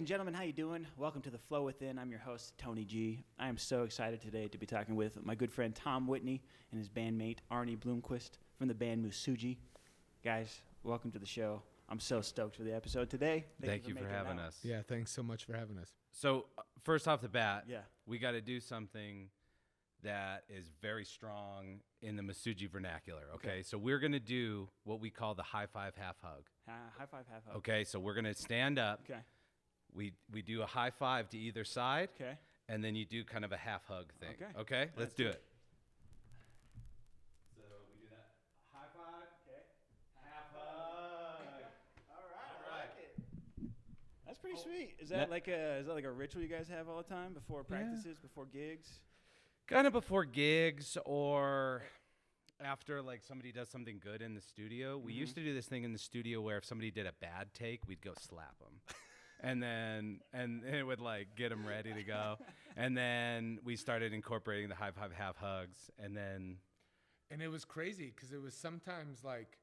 gentlemen, how you doing? Welcome to The Flow Within. I'm your host, Tony G. I am so excited today to be talking with my good friend Tom Whitney and his bandmate Arnie Bloomquist from the band MUSUJI. Guys, welcome to the show. I'm so stoked for the episode today. Thank you for having us. Yeah, thanks so much for having us. So first off the bat, Yeah. we got to do something that is very strong in the MUSUJI vernacular, okay? So we're going to do what we call the high five, half hug. High five, half hug. Okay, so we're going to stand up. Okay. We do a high five to either side. Okay. And then you do kind of a half hug thing. Okay. Okay? Let's do it. So we do that high five. Okay. Half hug. All right, I like it. That's pretty sweet. Is that like a ritual you guys have all the time before practices, before gigs? Kind of before gigs or after like somebody does something good in the studio. We used to do this thing in the studio where if somebody did a bad take, we'd go slap them. And it would like get them ready to go. And then we started incorporating the high five, half hugs. And it was crazy because it was sometimes like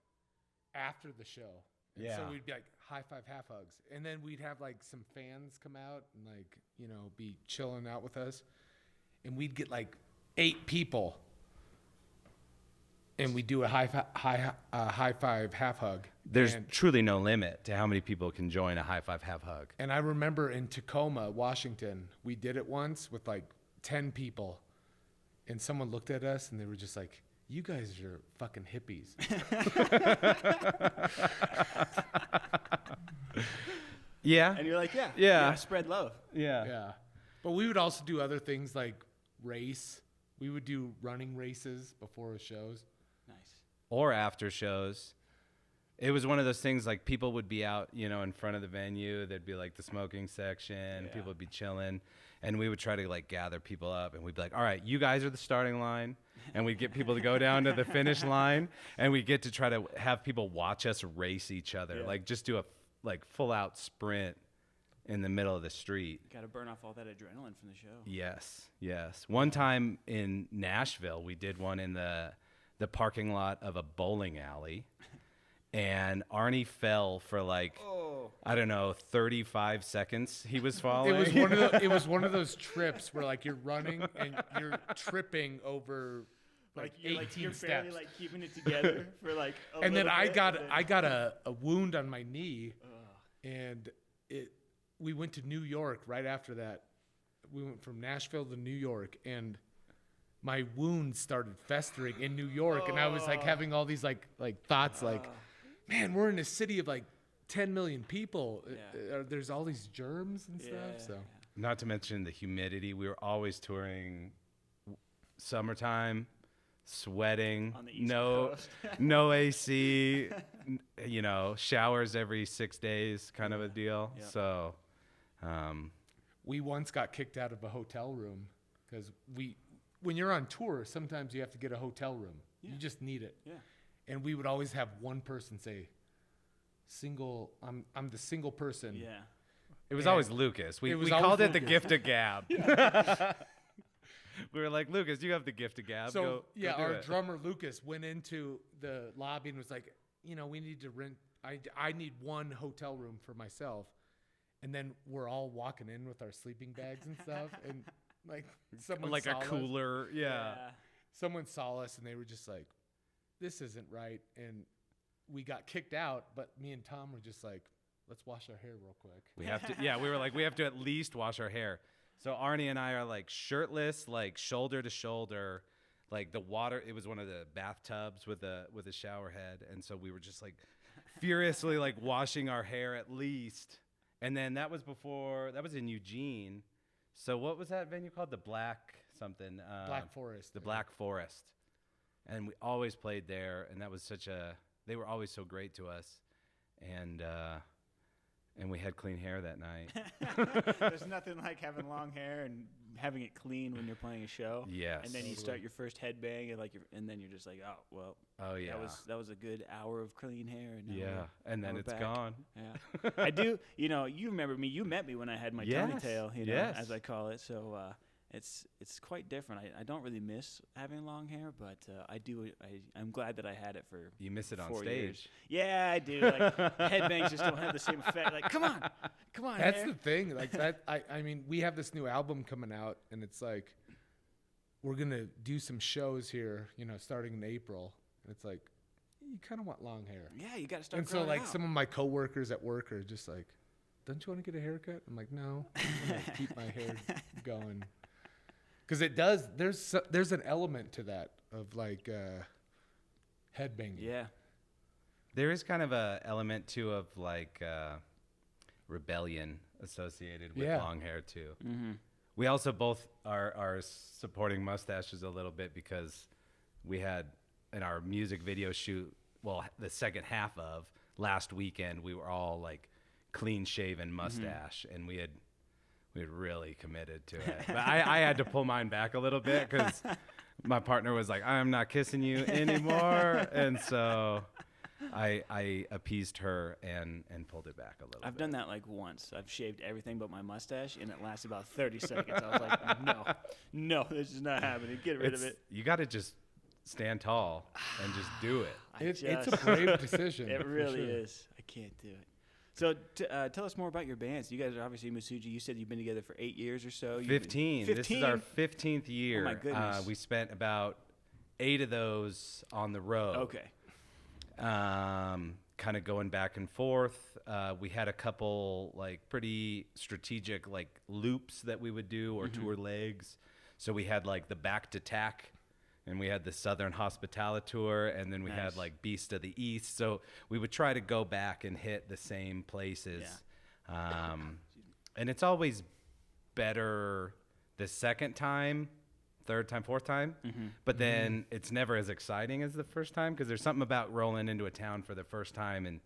after the show. And Yeah. So we'd be like high five, half hugs. And then we'd have like some fans come out and like, you know, be chilling out with us. And we'd get like 8 people. And we do a high five, half hug. there's truly no limit to how many people can join a high five, half hug. And I remember in Tacoma, Washington, we did it once with like 10 people. And someone looked at us and they were just like, you guys are fucking hippies. Yeah. And you're like, yeah. Yeah. Spread love. Yeah. Yeah. But we would also do other things like race. We would do running races before shows. Nice. Or after shows. It was one of those things like people would be out, you know, in front of the venue. There'd be like the smoking section. Yeah. People would be chilling. And we would try to like gather people up. And we'd be like, all right, you guys are the starting line. And we'd get people to go down to the finish line. And we get to try to have people watch us race each other. Yeah. Like just do a like full out sprint in the middle of the street. Got to burn off all that adrenaline from the show. Yes, yes. One time in Nashville, we did one in the parking lot of a bowling alley. And Arnie fell for like, I don't know, 35 seconds he was falling. It was one of those trips where like you're running and you're tripping over like 18 you're steps. barely like keeping it together for like a And then little I bit, got and then- I got a wound on my knee, and we went to New York right after that. We went from Nashville to New York, and my wound started festering in New York, and I was like having all these like thoughts like, man, we're in a city of like 10 million people. Yeah. There's all these germs and stuff. So Not to mention the humidity. We were always touring summertime, sweating, On the East Coast. no AC, you know, showers every 6 days kind of a deal. Yeah. So, we once got kicked out of a hotel room because when you're on tour, sometimes you have to get a hotel room. Yeah. You just need it. Yeah. And we would always have one person say, "Single, I'm the single person." Yeah. it was And always Lucas. We it was called always it the Lucas. gift of gab. We were like, Lucas, you have the gift of gab. So go do our it. drummer Lucas went into the lobby and was like, "You know, we need to rent. I need one hotel room for myself." And then we're all walking in with our sleeping bags and stuff, and like someone like saw a us. cooler. Yeah. Someone saw us and they were just like, "This isn't right," and we got kicked out. But me and Tom were just like, "Let's wash our hair real quick." We have to, yeah, we were like, we have to at least wash our hair. So Arnie and I are like shirtless, like shoulder to shoulder, like the water. It was one of the bathtubs with a shower head. And so we were just like furiously like washing our hair at least. And then that was in Eugene. So what was that venue called? The Black something. Black Forest. The Black Forest. And we always played there. And that was they were always so great to us. And we had clean hair that night. There's nothing like having long hair and having it clean when you're playing a show. Yes. And then you start your first headbang and then you're just like, oh well. Oh yeah. That was a good hour of clean hair. And now Yeah. And then we're it's back. gone. Yeah. I do. You know, you remember me. You met me when I had my Yes. ponytail. You know, Yes. as I call it. So it's quite different. I don't really miss having long hair, but I'm glad that I had it for. You miss it on 4 stage. years. Yeah, I do. Like headbangs just don't have the same effect. Like, come on. That's hair. the thing. Like that. I mean, we have this new album coming out, and it's like we're gonna do some shows here, starting in April, and it's like you kind of want long hair. Yeah, you got to start. And so, growing like, out. some of my coworkers at work are just like, "Don't you want to get a haircut?" I'm like, "No, I'm gonna keep my hair going." Because it does. There's an element to that of like headbanging. Yeah. There is kind of a element too of like rebellion associated with long hair too. Mm-hmm. We also both are supporting mustaches a little bit because we had in our music video shoot, the second half of last weekend, we were all like clean shaven mustache, and we had really committed to it. But I had to pull mine back a little bit because my partner was like, "I'm not kissing you anymore," and so I appeased her and pulled it back a little bit. I've done that like once. I've shaved everything but my mustache, and it lasted about 30 seconds. I was like, no, this is not happening. Get rid of it. You got to just stand tall and just do it. It's a brave decision. It really sure. is. I can't do it. So tell us more about your bands. You guys are obviously MUSUJI. You said you've been together for 8 years or so. 15. This is our 15th year. Oh, my goodness. We spent about 8 of those on the road. Okay. Kind of going back and forth. We had a couple like pretty strategic like loops that we would do or tour legs. So we had like the Back to Tack, and we had the Southern Hospitality Tour, and then we had like Beast of the East. So we would try to go back and hit the same places. Yeah. And it's always better the second time, third time, fourth time. But then it's never as exciting as the first time because there's something about rolling into a town for the first time. And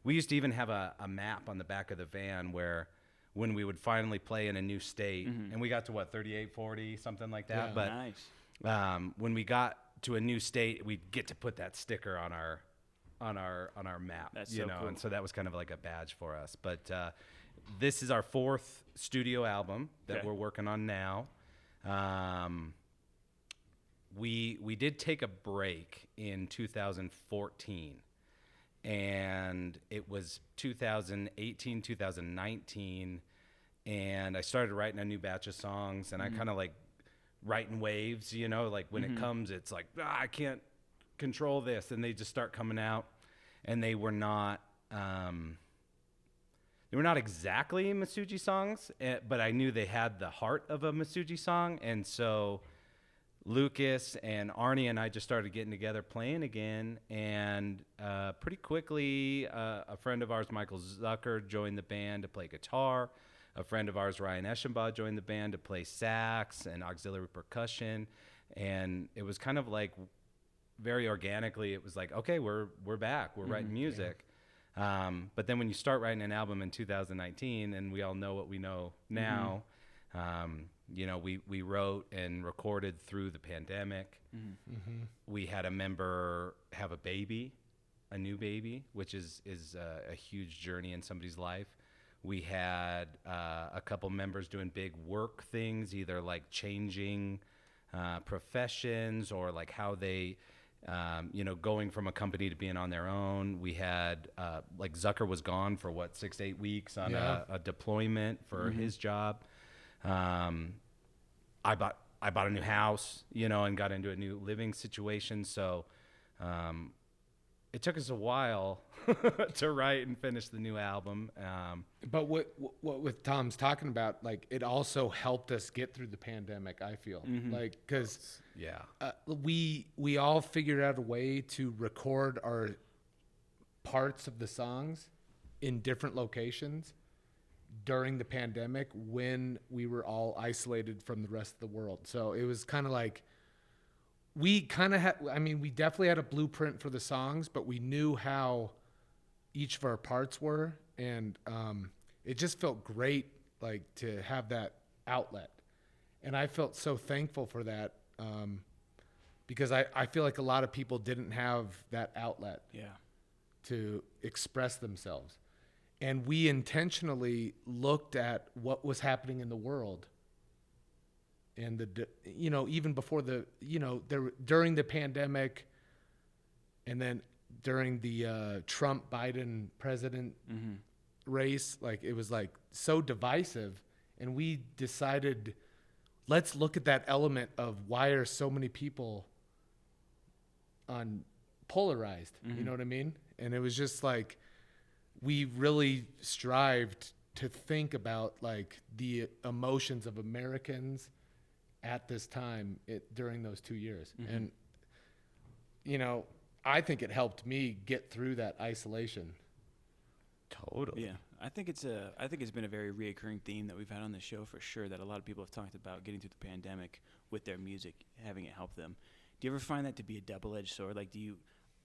we used to even have a map on the back of the van where when we would finally play in a new state, and we got to 38, 40, something like that. Yeah. But Nice. when we got to a new state, we'd get to put that sticker on our map. That's so cool. And so that was kind of like a badge for us. But this is our 4th studio album that we're working on now. We did take a break in 2014, and it was 2018, 2019, and I started writing a new batch of songs, and I kind of like writing waves, like when it comes, it's like, I can't control this, and they just start coming out, and they were not exactly MUSUJI songs, but I knew they had the heart of a MUSUJI song, and so Lucas and Arnie and I just started getting together playing again, and pretty quickly a friend of ours, Michael Zucker, joined the band to play guitar. A friend of ours, Ryan Eschenbaugh, joined the band to play sax and auxiliary percussion, and it was kind of like very organically, it was like, okay, we're back, we're writing music. Yeah. But then when you start writing an album in 2019, and we all know what we know now, we wrote and recorded through the pandemic. We had a member have a new baby, which is a huge journey in somebody's life. We had a couple members doing big work things, either like changing professions or like how they, going from a company to being on their own. We had like Zucker was gone for 6 to 8 weeks on a deployment for his job. I bought a new house, and got into a new living situation. So it took us a while to write and finish the new album. But what with Tom's talking about, like, it also helped us get through the pandemic, I feel. Like, because we all figured out a way to record our parts of the songs in different locations during the pandemic when we were all isolated from the rest of the world. So it was kind of like, we definitely had a blueprint for the songs, but we knew how each of our parts were. And it just felt great, like, to have that outlet. And I felt so thankful for that because I feel like a lot of people didn't have that outlet to express themselves. And we intentionally looked at what was happening in the world and even before during the pandemic, and then during the Trump Biden president race, like it was like so divisive, and we decided, let's look at that element of why are so many people on polarized, you know what I mean? And it was just like, we really strived to think about like the emotions of Americans at this time during those 2 years. And, I think it helped me get through that isolation. Totally. Yeah, I think it's been a very reoccurring theme that we've had on the show for sure, that a lot of people have talked about getting through the pandemic with their music, having it help them. Do you ever find that to be a double-edged sword? Like,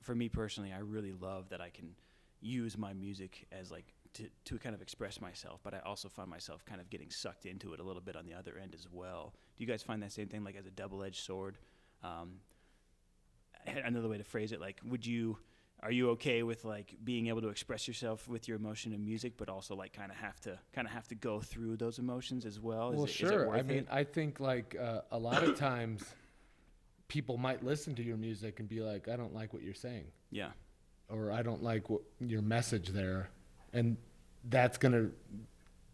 for me personally, I really love that I can use my music as like to kind of express myself, but I also find myself kind of getting sucked into it a little bit on the other end as well. Do you guys find that same thing, like as a double-edged sword? Another way to phrase it, like, are you okay with like being able to express yourself with your emotion in music, but also like kind of have to go through those emotions as well? Well, sure. I mean, I think like a lot of times people might listen to your music and be like, I don't like what you're saying. Yeah. Or I don't like your message there. And that's going to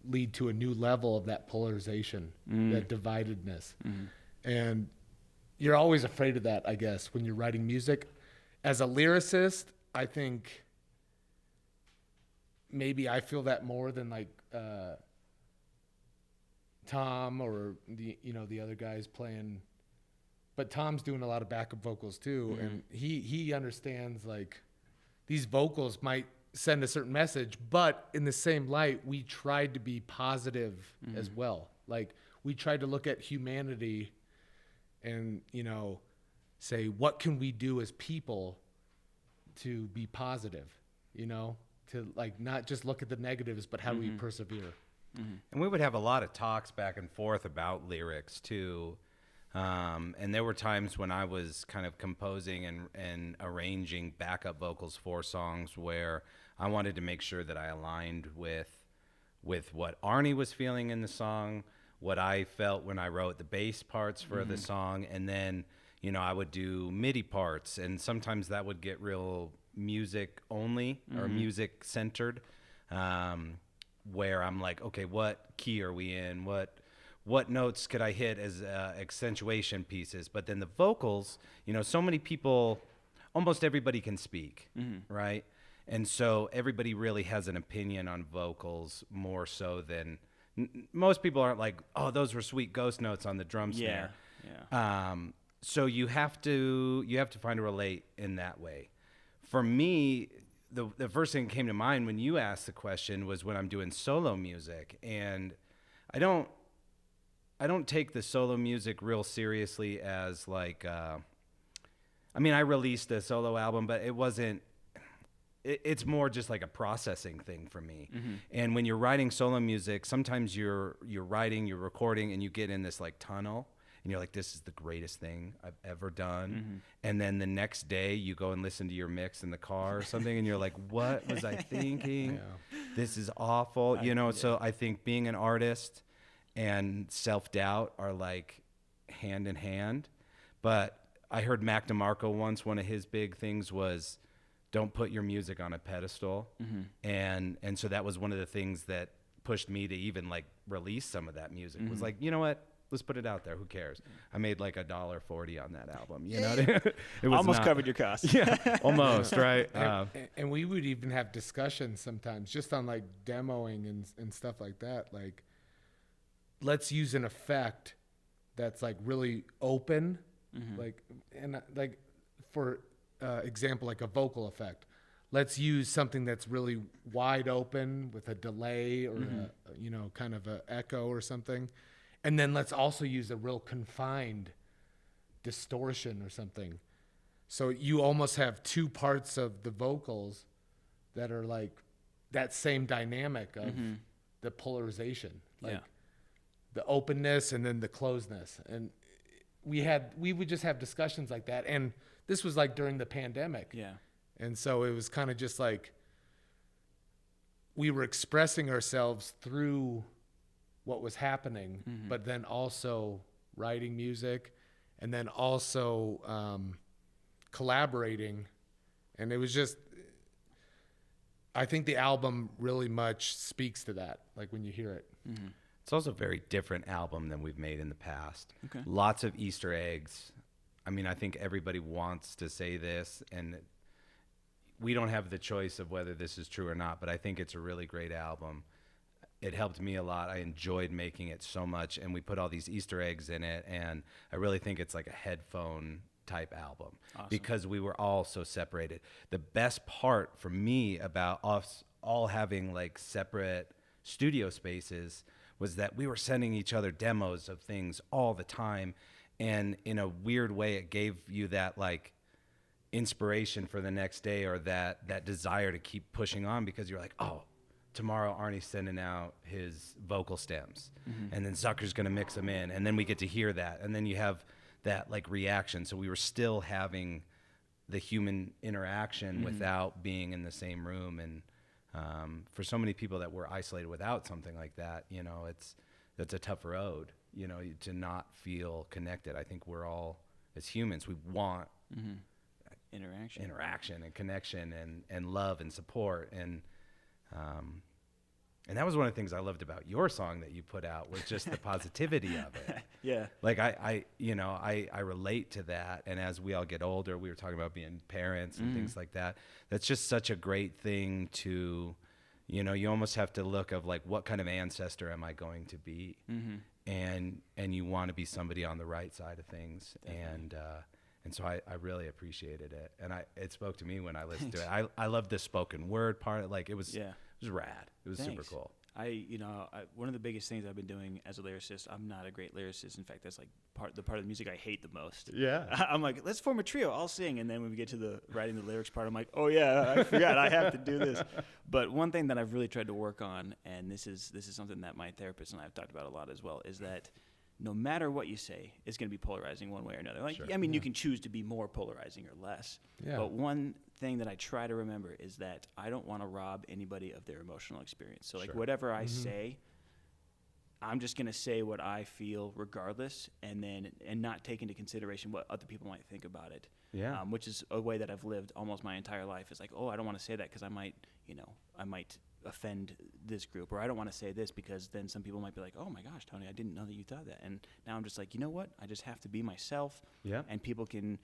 lead to a new level of that polarization, that dividedness. And you're always afraid of that, I guess, when you're writing music. As a lyricist, I think maybe I feel that more than like Tom or the other guys playing. But Tom's doing a lot of backup vocals too, and he understands like these vocals might send a certain message, but in the same light, we tried to be positive as well. Like we tried to look at humanity and, say, what can we do as people to be positive, to like not just look at the negatives, but how do we persevere? And we would have a lot of talks back and forth about lyrics too. And there were times when I was kind of composing and arranging backup vocals for songs where I wanted to make sure that I aligned with what Arnie was feeling in the song, what I felt when I wrote the bass parts for the song, and then, I would do MIDI parts, and sometimes that would get real music only or music centered, where I'm like, okay, what key are we in? What notes could I hit as accentuation pieces? But then the vocals, so many people, almost everybody can speak, right? And so everybody really has an opinion on vocals more so than most people aren't like, oh, those were sweet ghost notes on the drum snare. Yeah. So you have to find a relate in that way. For me, the first thing that came to mind when you asked the question was when I'm doing solo music, and I don't take the solo music real seriously as like, I released a solo album, but it wasn't. It's more just like a processing thing for me. And when you're writing solo music, sometimes you're writing, you're recording, and you get in this like tunnel, and you're like, this is the greatest thing I've ever done. And then the next day you go and listen to your mix in the car or something, and you're like, what was I thinking? Yeah. This is awful. So I think being an artist and self-doubt are like hand in hand. But I heard Mac DeMarco once, one of his big things was, don't put your music on a pedestal. And so that was one of the things that pushed me to even like release some of that music. Was like, you know what? Let's put it out there. Who cares? I made like $1.40 on that album. It was almost covered your costs. Yeah, almost, right? And we would even have discussions sometimes just on like demoing and stuff like that. Like, let's use an effect that's like really open, like for example, like a vocal effect. Let's use something that's really wide open with a delay or kind of a echo or something, and then let's also use a real confined distortion or something. So you almost have two parts of the vocals that are like that same dynamic of the polarization, like the openness and then the closeness. And we would just have discussions like that. And this was like during the pandemic. Yeah. And so it was kind of just like we were expressing ourselves through what was happening, but then also writing music, and then also collaborating. And it was just, I think the album really much speaks to that, like when you hear it. Mm-hmm. It's also a very different album than we've made in the past. Okay. Lots of Easter eggs. I mean, I think everybody wants to say this, and we don't have the choice of whether this is true or not, but I think it's a really great album. It helped me a lot. I enjoyed making it so much, and we put all these Easter eggs in it, and I really think it's like a headphone type album. Awesome. Because we were all so separated. The best part for me about us all having like separate studio spaces was that we were sending each other demos of things all the time, and in a weird way it gave you that like inspiration for the next day, or that desire to keep pushing on, because you're like, oh, tomorrow Arnie's sending out his vocal stems, and then Zucker's gonna mix them in, and then we get to hear that, and then you have that like reaction. So we were still having the human interaction without being in the same room. And for so many people that were isolated without something like that, you know, that's a tough road, you know, to not feel connected. I think we're all, as humans, we want interaction and connection and love and support. And that was one of the things I loved about your song that you put out, was just the positivity of it. Yeah. Like I relate to that. And as we all get older, we were talking about being parents and things like that. That's just such a great thing to, you know, you almost have to look of like, what kind of ancestor am I going to be? And you want to be somebody on the right side of things. Definitely. And so I really appreciated it. And it spoke to me when I listened to it. I love the spoken word part. Like it was rad. It was super cool. One of the biggest things I've been doing as a lyricist, I'm not a great lyricist. In fact, that's like the part of the music I hate the most. Yeah. I'm like, let's form a trio. I'll sing. And then when we get to the writing the lyrics part, I'm like, oh yeah, I forgot I have to do this. But one thing that I've really tried to work on, and this is something that my therapist and I have talked about a lot as well, is that no matter what you say, it's going to be polarizing one way or another. Like, sure. I mean, you can choose to be more polarizing or less. Yeah. But one thing that I try to remember is that I don't want to rob anybody of their emotional experience. So, like, whatever I say, I'm just going to say what I feel regardless, and not take into consideration what other people might think about it. Yeah. Which is a way that I've lived almost my entire life. It's like, oh, I don't want to say that because I might offend this group, or I don't want to say this because then some people might be like, oh my gosh, Tony, I didn't know that you thought that. And now I'm just like, you know what? I just have to be myself. Yeah. And people can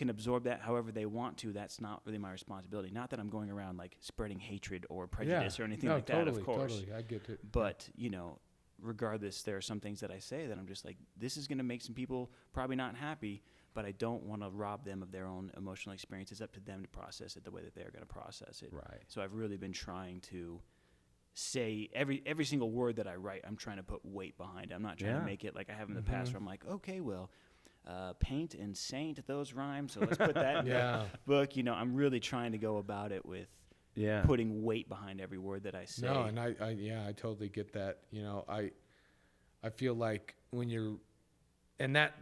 absorb that however they want to. That's not really my responsibility. Not that I'm going around like spreading hatred or prejudice or anything like that, of course. Totally, I get it. But, you know, regardless, there are some things that I say that I'm just like, this is going to make some people probably not happy, but I don't want to rob them of their own emotional experience. It's up to them to process it the way that they're going to process it. Right. So I've really been trying to say every single word that I write, I'm trying to put weight behind it. I'm not trying to make it like I have in the past where I'm like, okay, well, paint and saint, those rhyme, so let's put that in the book. You know, I'm really trying to go about it with putting weight behind every word that I say. No, and I totally get that. You know, I feel like when you're, and that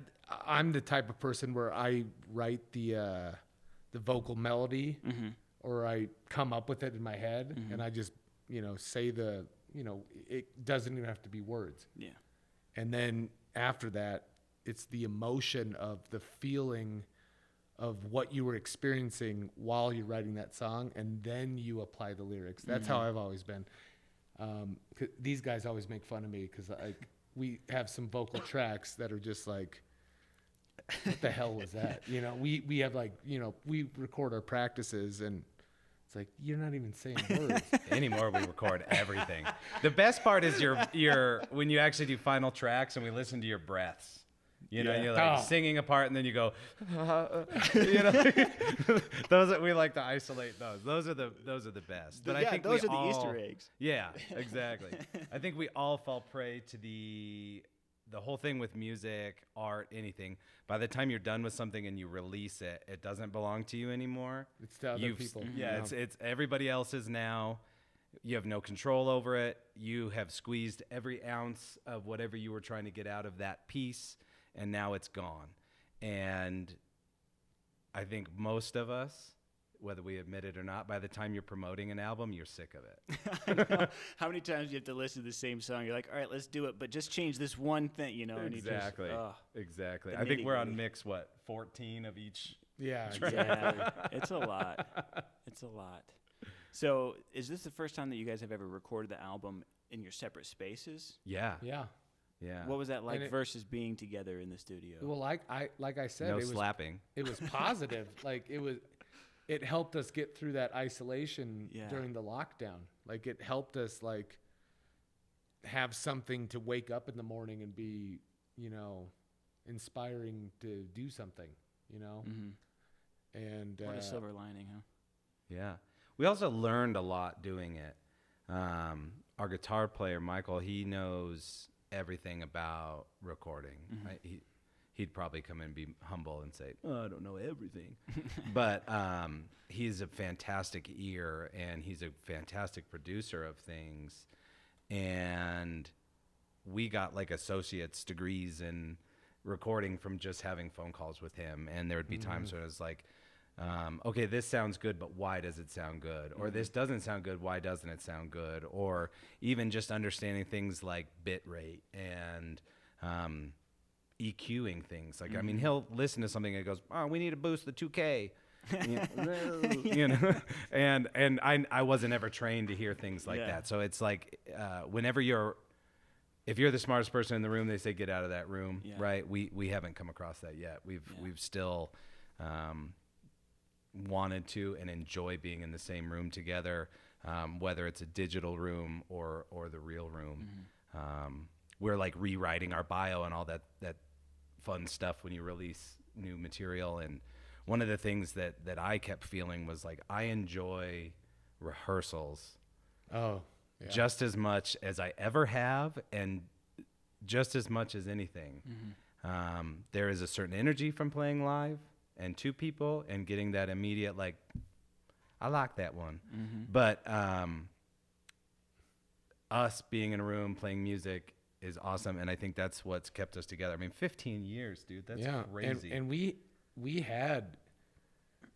I'm the type of person where I write the vocal melody, or I come up with it in my head, and I just, you know, say it doesn't even have to be words. Yeah. And then after that, it's the emotion of the feeling of what you were experiencing while you're writing that song, and then you apply the lyrics. That's how I've always been. These guys always make fun of me because like we have some vocal tracks that are just like, what the hell was that? You know, we have like, you know, we record our practices and it's like, you're not even saying words. Anymore, we record everything. The best part is your when you actually do final tracks and we listen to your breaths. You know, you're like singing a part and then you go, you know, we like to isolate those. Those are the best. But I think those are the Easter eggs. Yeah, exactly. I think we all fall prey to the whole thing with music, art, anything. By the time you're done with something and you release it, it doesn't belong to you anymore. It's to other people. Yeah, it's everybody else's now. You have no control over it. You have squeezed every ounce of whatever you were trying to get out of that piece, and now it's gone. And I think most of us, whether we admit it or not, by the time you're promoting an album, you're sick of it. I know. How many times do you have to listen to the same song? You're like, all right, let's do it, but just change this one thing, you know? And Exactly. You just, Exactly. the I think we're on nitty-gritty. mix, 14 of each? Yeah, yeah, it's a lot. It's a lot. So is this the first time that you guys have ever recorded the album in your separate spaces? Yeah. yeah. Yeah. What was that like And it- versus being together in the studio? Well, like I said, No it was slapping. it was positive. Like it helped us get through that isolation Yeah. during the lockdown. Like it helped us like have something to wake up in the morning and be, you know, inspiring to do something, you know? Mm-hmm. And What a silver lining, huh? Yeah. We also learned a lot doing it. Our guitar player, Michael, he knows everything about recording. Mm-hmm. He'd probably come in and be humble and say, oh, I don't know everything. But he's a fantastic ear, and he's a fantastic producer of things. And we got like associate's degrees in recording from just having phone calls with him. And there would be times when it was like, okay, this sounds good, but why does it sound good? Or this doesn't sound good, why doesn't it sound good? Or even just understanding things like bit rate and EQing things. Like, I mean, he'll listen to something and goes, oh, we need to boost the 2K. You know, and I wasn't ever trained to hear things like that. So it's like, if you're the smartest person in the room, they say, get out of that room, right? We haven't come across that yet. We've still, wanted to and enjoy being in the same room together, whether it's a digital room or the real room. We're like rewriting our bio and all that fun stuff when you release new material. And one of the things that I kept feeling was like, I enjoy rehearsals just as much as I ever have, and just as much as anything. There is a certain energy from playing live and to people and getting that immediate, like, I like that one. But us being in a room playing music is awesome, and I think that's what's kept us together. I mean, 15 years, dude. That's crazy. And we had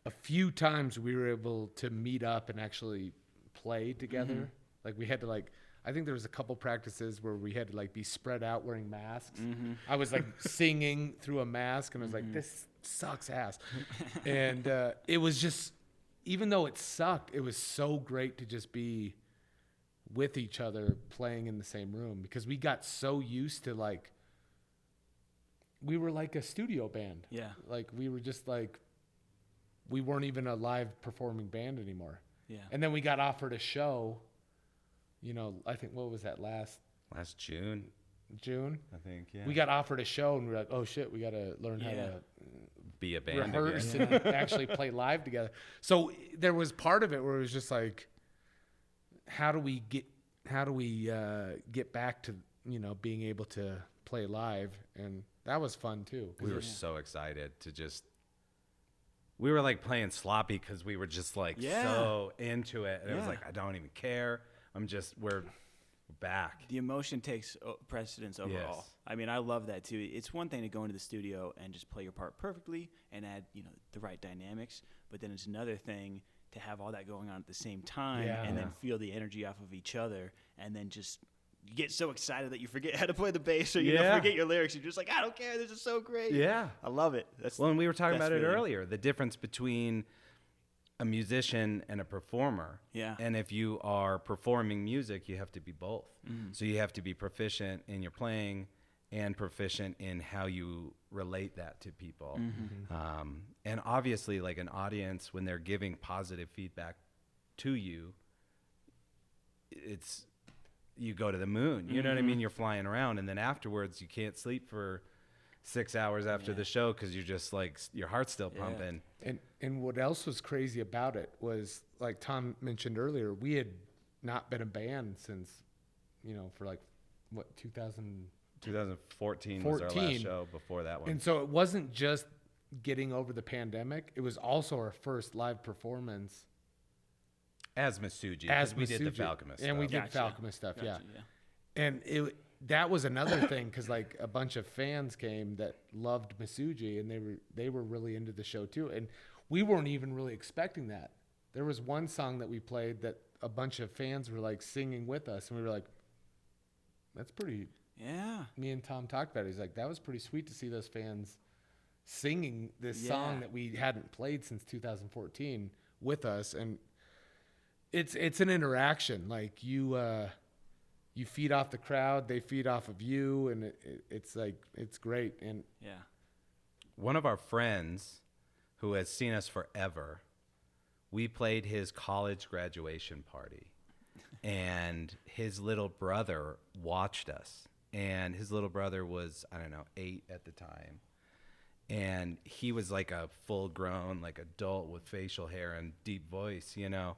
a few times we were able to meet up and actually play together. Like we had to I think there was a couple practices where we had to like be spread out wearing masks. I was like singing through a mask, and I was like, this sucks ass. And it was just, even though it sucked, it was so great to just be with each other playing in the same room, because we got so used to like, we were like a studio band. Yeah. Like we were just like, we weren't even a live performing band anymore. Yeah. And then we got offered a show, you know, I think, what was that, last June, I think. Yeah. We got offered a show, and we were like, oh shit, we got to learn how to be a band rehearse again. and actually play live together. So there was part of it where it was just like, how do we get back to, you know, being able to play live? And that was fun too. We were so excited to just, we were like playing sloppy because we were just like so into it. And it was like, I don't even care. We're back. The emotion takes precedence over all. I mean, I love that too. It's one thing to go into the studio and just play your part perfectly and add, you know, the right dynamics, but then it's another thing to have all that going on at the same time and then feel the energy off of each other, and then just you get so excited that you forget how to play the bass, or you forget your lyrics. You're just like, I don't care. This is so great. Yeah. I love it. And we were talking about it earlier, the difference between a musician and a performer. Yeah. And if you are performing music, you have to be both. So you have to be proficient in your playing and proficient in how you relate that to people. And obviously, like an audience, when they're giving positive feedback to you, you go to the moon. You know what I mean? You're flying around, and then afterwards, you can't sleep for 6 hours after the show because you're just like, your heart's still pumping. And what else was crazy about it was, like Tom mentioned earlier, we had not been a band since, you know, for like, what, 2014 was our last show before that one. And so it wasn't just getting over the pandemic. It was also our first live performance as MUSUJI. We did the Falcomist stuff. And we did Falcomist stuff, And that was another thing, because like a bunch of fans came that loved MUSUJI, and they were really into the show too. And we weren't even really expecting that. there was one song that we played that a bunch of fans were like singing with us, and we were like, that's pretty. Yeah. Me and Tom talked about it. He's like, that was pretty sweet to see those fans singing this song that we hadn't played since 2014 with us. And it's an interaction. Like you feed off the crowd, they feed off of you, and it's like, it's great. And yeah, one of our friends who has seen us forever, we played his college graduation party, and his little brother watched us. And his little brother was, I don't know, 8 at the time. And he was like a full-grown, like adult with facial hair and deep voice, you know.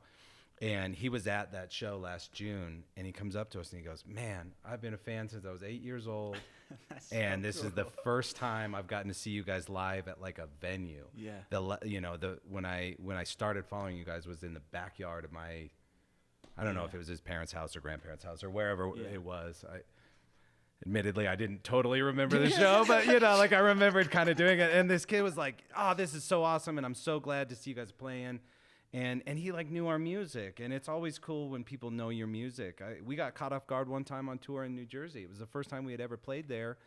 And he was at that show last June, and he comes up to us and he goes, man, I've been a fan since I was 8 years old. And this is the first time I've gotten to see you guys live at like a venue. Yeah. When I started following you guys was in the backyard of my, I don't know if it was his parents' house or grandparents' house or wherever it was. Admittedly, I didn't totally remember the show, but like I remembered kind of doing it. And this kid was like, "Oh, this is so awesome, and I'm so glad to see you guys playing." And he like knew our music, and it's always cool when people know your music. We got caught off guard one time on tour in New Jersey. It was the first time we had ever played there,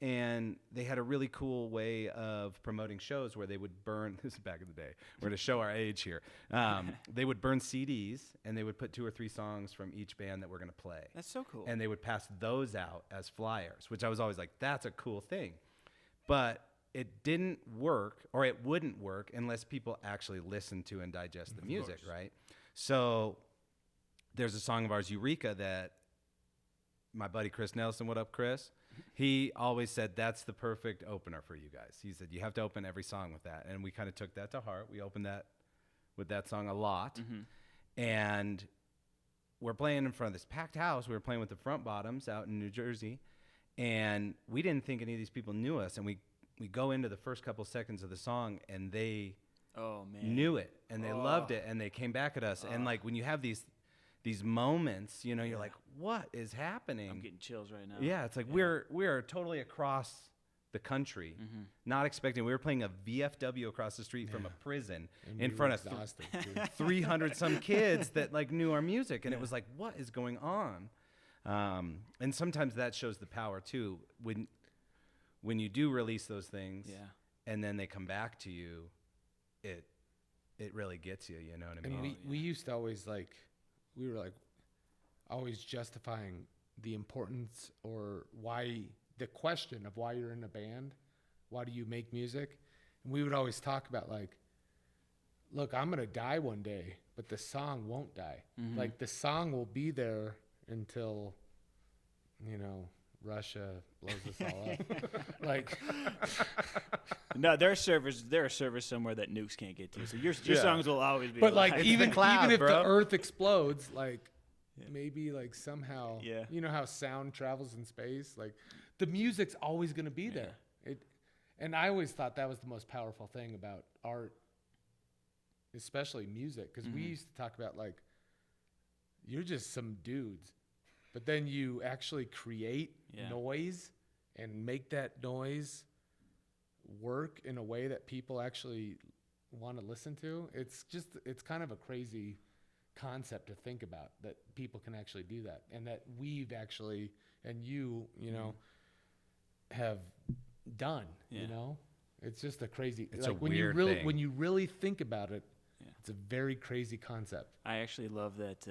and they had a really cool way of promoting shows where they would burn. This is back in the day. We're going to show our age here. They would burn CDs, and they would put 2 or 3 songs from each band that we're going to play. That's so cool. And they would pass those out as flyers, which I was always like, that's a cool thing. But it didn't work, or it wouldn't work, unless people actually listened to and digest the music, right? So there's a song of ours, Eureka, that my buddy Chris Nelson, what up, Chris? He always said, that's the perfect opener for you guys. He said, you have to open every song with that. And we kind of took that to heart. We opened that with that song a lot. And we're playing in front of this packed house. We were playing with the Front Bottoms out in New Jersey. And we didn't think any of these people knew us. And we go into the first couple seconds of the song, and they knew it. And they loved it. And they came back at us. And like when you have these moments, you're like, what is happening? I'm getting chills right now. Yeah, it's like we're totally across the country, not expecting. We were playing a VFW across the street from a prison in front of 300 some kids that like knew our music, and it was like, what is going on? And sometimes that shows the power too. When you do release those things, and then they come back to you, it really gets you. You know what I mean? And we used to always we were always justifying the importance or the question of why you're in a band, why do you make music? And we would always talk about look, I'm going to die one day, but the song won't die. Like the song will be there until, Russia blows us all up. No, there are servers somewhere that nukes can't get to. So your songs will always be. But alive. even if bro. the Earth explodes, maybe somehow, Yeah. you know how sound travels in space. The music's always going to be there. And I always thought that was the most powerful thing about art, especially music, because we used to talk about you're just some dudes. But then you actually create noise and make that noise work in a way that people actually want to listen to. It's kind of a crazy concept to think about, that people can actually do that, and that we've actually, and you have done. It's just a crazy. It's a when weird you thing. when you really think about it, it's a very crazy concept. I actually love that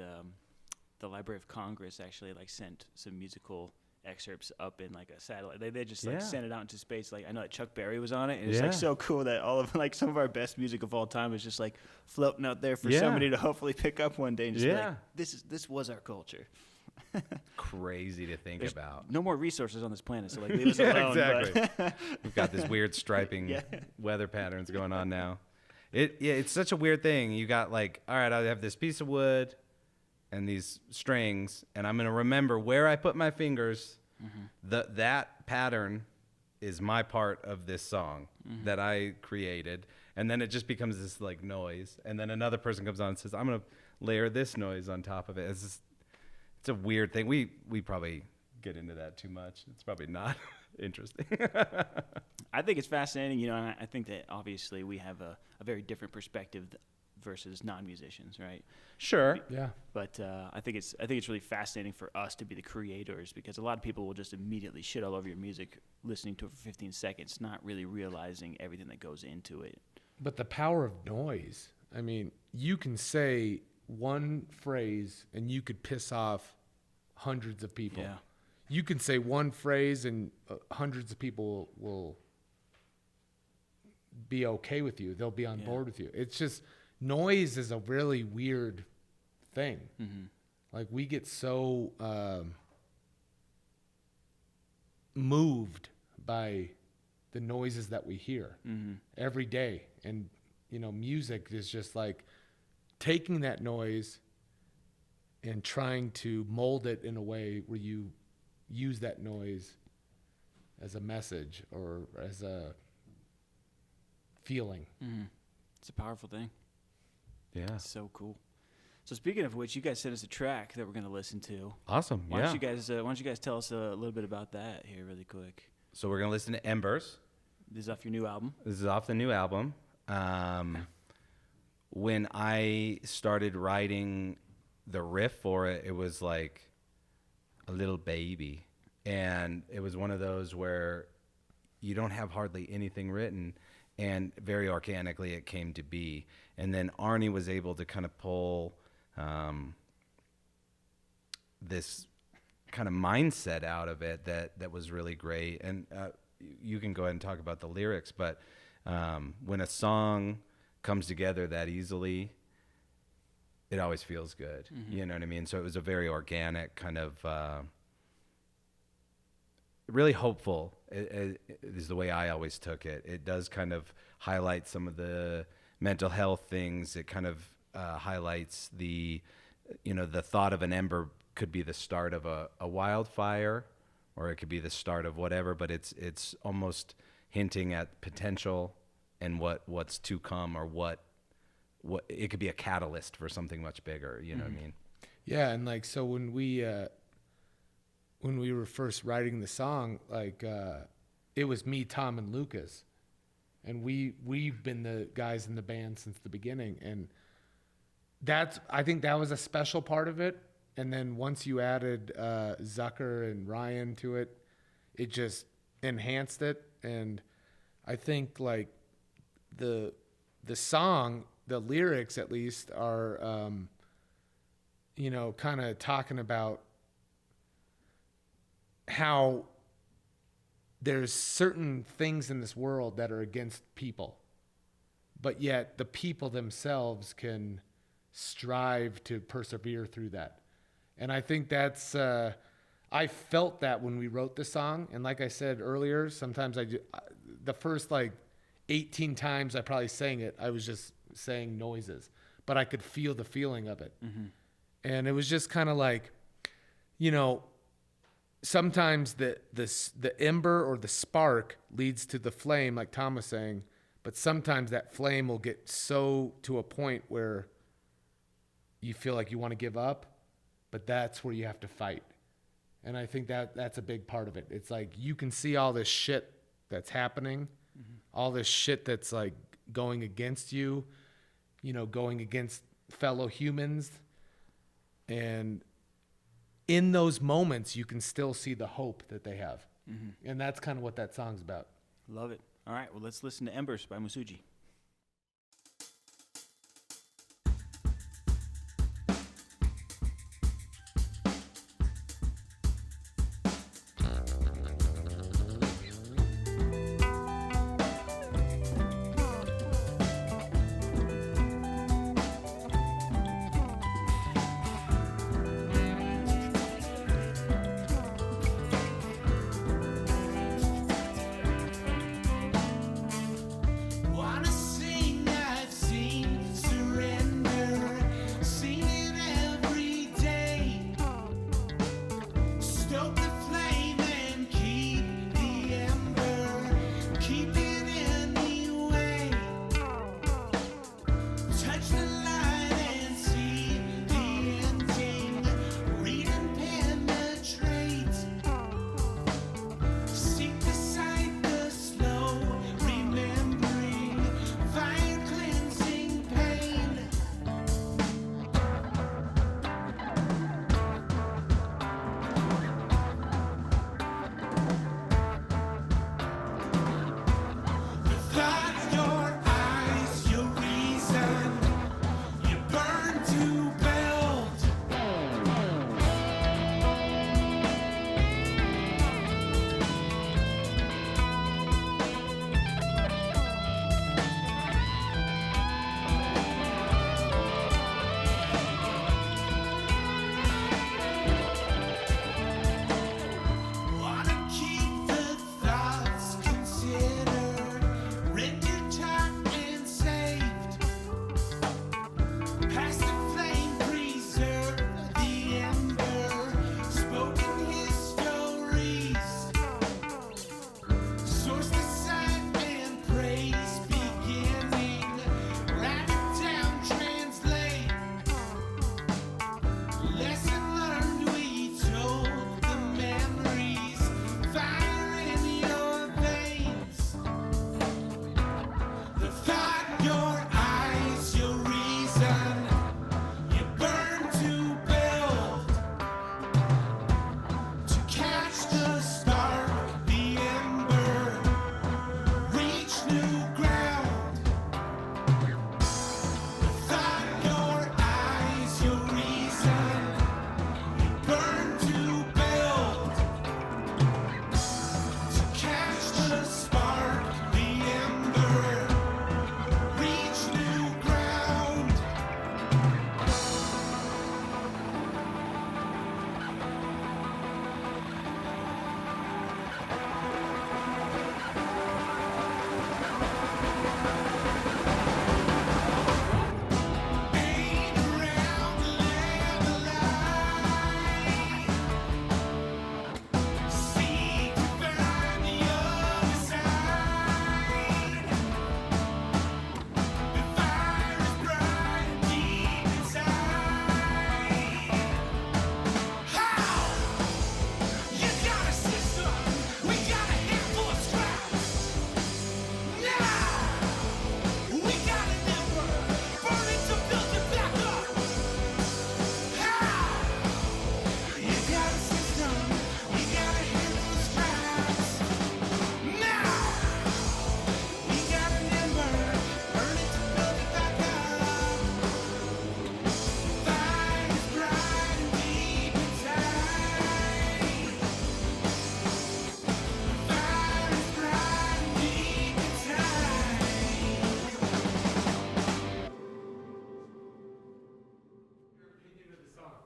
the Library of Congress actually sent some musical excerpts up in a satellite. They just sent it out into space. I know that Chuck Berry was on it, and it's so cool that all of some of our best music of all time is just floating out there for somebody to hopefully pick up one day and just be this was our culture. Crazy to think about. No more resources on this planet, so leave us alone. Exactly. We've got this weird striping weather patterns going on now. It's such a weird thing. You got all right, I have this piece of wood and these strings, and I'm going to remember where I put my fingers. That pattern is my part of this song that I created, and then it just becomes this noise, and then another person comes on and says, I'm going to layer this noise on top of it. It's a weird thing. We probably get into that too much. It's probably not interesting. I think it's fascinating, and I think that obviously we have a very different perspective versus non-musicians, right? Sure. Yeah. But I think it's really fascinating for us to be the creators, because a lot of people will just immediately shit all over your music, listening to it for 15 seconds, not really realizing everything that goes into it. But the power of noise. I mean, you can say one phrase and you could piss off hundreds of people. Yeah. You can say one phrase and hundreds of people will be okay with you. They'll be on board with you. It's just, noise is a really weird thing. Mm-hmm. Like, we get so moved by the noises that we hear every day. And, you know, music is just like taking that noise and trying to mold it in a way where you use that noise as a message or as a feeling. Mm-hmm. It's a powerful thing. Yeah. It's so cool. So speaking of which, you guys sent us a track that we're going to listen to. Awesome. Why don't you guys tell us a little bit about that here really quick? So we're going to listen to Embers. This is off your new album. This is off the new album. When I started writing the riff for it, it was like a little baby. And it was one of those where you don't have hardly anything written, and very organically it came to be. And then Arnie was able to kind of pull this kind of mindset out of it that was really great. And you can go ahead and talk about the lyrics, but when a song comes together that easily, it always feels good. Mm-hmm. You know what I mean? So it was a very organic kind of, really hopeful is the way I always took it. It does kind of highlight some of the mental health things. It kind of highlights the thought of an ember could be the start of a wildfire, or it could be the start of whatever, but it's almost hinting at potential and what's to come, or what it could be a catalyst for something much bigger. You know what I mean? Yeah, and like, so when we were first writing the song, like it was me, Tom, and Lucas, and we've been the guys in the band since the beginning, and I think that was a special part of it. And then once you added Zucker and Ryan to it, it just enhanced it. And I think like the song, the lyrics at least, are kind of talking about how there's certain things in this world that are against people, but yet the people themselves can strive to persevere through that. And I think that's, I felt that when we wrote the song. And like I said earlier, sometimes the first like 18 times I probably sang it, I was just saying noises, but I could feel the feeling of it. Mm-hmm. And it was just kind of like, sometimes the ember or the spark leads to the flame, like Tom was saying, but sometimes that flame will get so to a point where you feel like you want to give up, but that's where you have to fight. And I think that's a big part of it. It's like you can see all this shit that's happening, all this shit that's like going against you, going against fellow humans. And in those moments, you can still see the hope that they have. Mm-hmm. And that's kind of what that song's about. Love it. All right, well, let's listen to Embers by MUSUJI. Wanna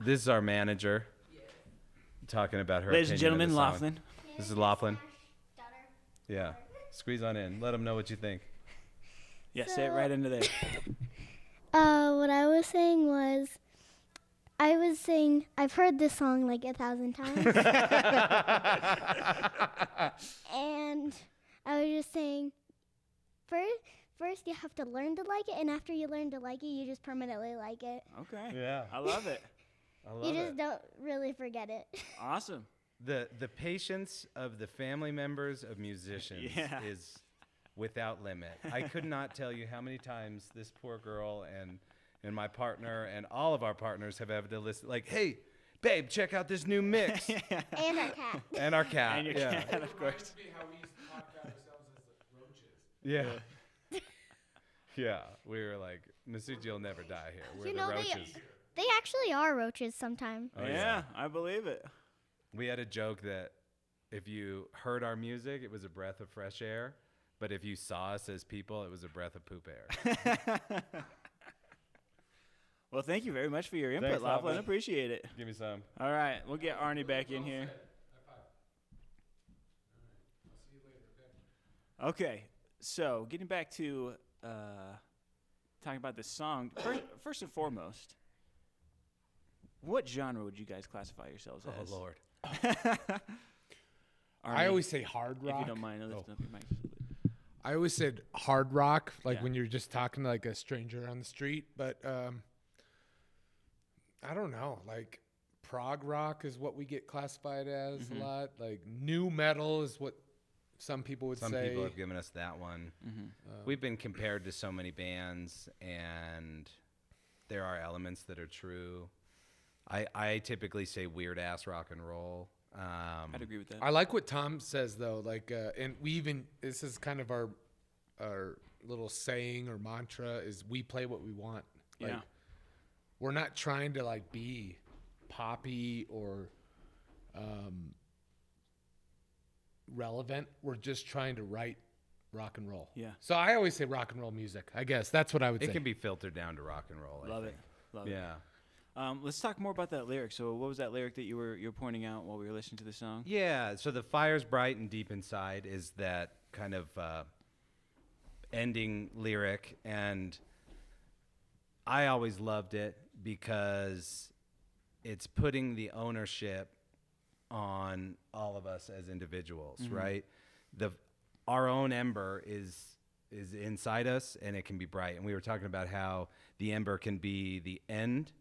This is our manager talking about her. Ladies and opinion gentlemen, of the song. Laughlin. This is Laughlin. Yeah. Squeeze on in. Let them know what you think. Yeah, say it right into there. What I was saying was, I've heard this song like 1,000 times. And I was just saying, first you have to learn to like it, and after you learn to like it, you just permanently like it. Okay. Yeah. I love it. You just don't really forget it. Awesome. The patience of the family members of musicians Yeah. is without limit. I could not tell you how many times this poor girl and my partner and all of our partners have had to listen, like, hey, babe, check out this new mix. And our cat. And our cat. And your yeah. cat, of course. me how we used to talk about ourselves as the roaches. Yeah. Yeah. We were like, MUSUJI will never die here. We're You the know, roaches. They actually are roaches sometimes. Oh, Yeah, I believe it. We had a joke that if you heard our music, it was a breath of fresh air. But if you saw us as people, it was a breath of poop air. Well, thank you very much for your input, Thanks, Laughlin. Laughlin. Appreciate it. Give me some. All right, we'll get Arnie back in here. Okay, so getting back to talking about this song, first and foremost, what genre would you guys classify yourselves as? Oh, Lord. Arnie, I always say hard rock. if you don't mind, lifting up your mic. I always said hard rock, like Yeah. when you're just talking to like a stranger on the street. But I don't know, like prog rock is what we get classified as a lot. Like new metal is what some people would Some say. people have given us that one. We've been compared to so many bands, and there are elements that are true. I typically say weird ass rock and roll. I'd agree with that. I like what Tom says though, like, and we even, this is kind of our little saying or mantra is we play what we want. Like, Yeah. we're not trying to like be poppy or relevant. We're just trying to write rock and roll. Yeah. So I always say rock and roll music. I guess that's what I would It say. can be filtered down to rock and roll. I Love think. it. Love it. Yeah. Let's talk more about that lyric. So, what was that lyric that you were pointing out while we were listening to the song? Yeah. So the fire's bright and deep inside is that kind of ending lyric, and I always loved it because it's putting the ownership on all of us as individuals, right? Our own ember is inside us, and it can be bright. And we were talking about how the ember can be the end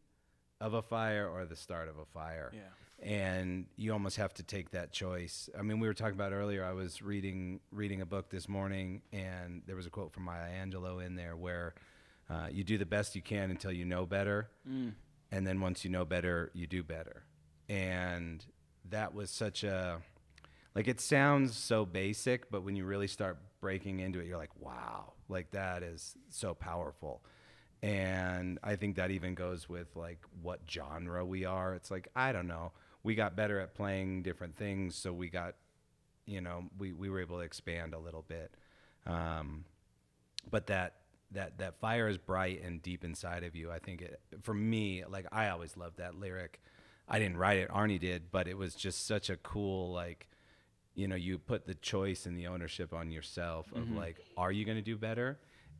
of a fire or the start of a fire. Yeah. And you almost have to take that choice. I mean, we were talking about earlier, I was reading a book this morning, and there was a quote from Maya Angelou in there where you do the best you can until you know better. And then once you know better, you do better. And that was such a, like, it sounds so basic, but when you really start breaking into it, you're like, wow, like that is so powerful. And I think that even goes with like what genre we are. It's like, I don't know, we got better at playing different things, so we got, you know, we were able to expand a little bit. But that fire is bright and deep inside of you. I think it, for me, like, I always loved that lyric. I didn't write it, Arnie did, but it was just such a cool, like, you know, you put the choice and the ownership on yourself of like, are you going to do better?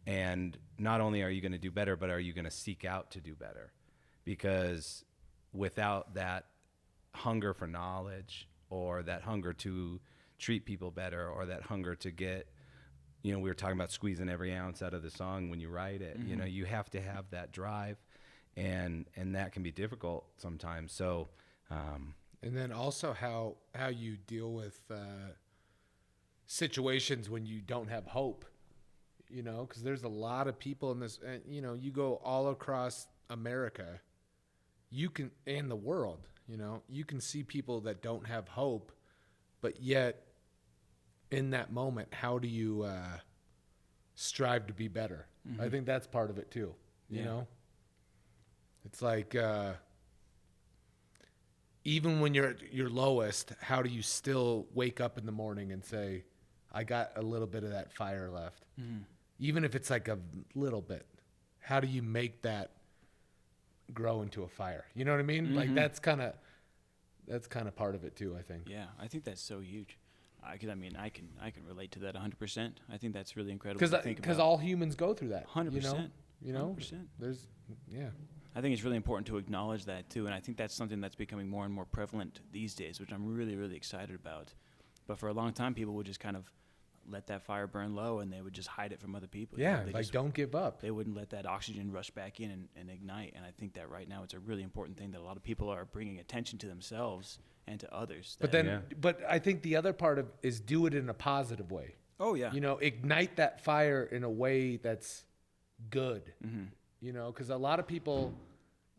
And not only are you going to do better, but are you going to seek out to do better? Because without that hunger for knowledge, or that hunger to treat people better, or that hunger to get, you know, we were talking about squeezing every ounce out of the song when you write it. You know, you have to have that drive, and that can be difficult sometimes. So, And then also how you deal with situations when you don't have hope, you know, because there's a lot of people in this, you know, you go all across America, you can, and the world, you know, you can see people that don't have hope, but yet in that moment, how do you strive to be better? I think that's part of it too, you know? It's like, even when you're at your lowest, how do you still wake up in the morning and say, I got a little bit of that fire left? Even if it's like a little bit, how do you make that grow into a fire. You know what I mean? Like that's kind of part of it too, I think. Yeah, I think that's so huge. I can relate to that 100%. I think that's really incredible. Because all humans go through that. 100%. You know, 100%. Yeah. I think it's really important to acknowledge that too, and I think that's something that's becoming more and more prevalent these days, which I'm really, really excited about. But for a long time, people would just kind of let that fire burn low, and they would just hide it from other people. Yeah, They like just, don't give up. They wouldn't let that oxygen rush back in and ignite. And I think that right now it's a really important thing that a lot of people are bringing attention to themselves and to others. But then, but I think the other part of is do it in a positive way. Oh yeah, You know, ignite that fire in a way that's good. You know, because a lot of people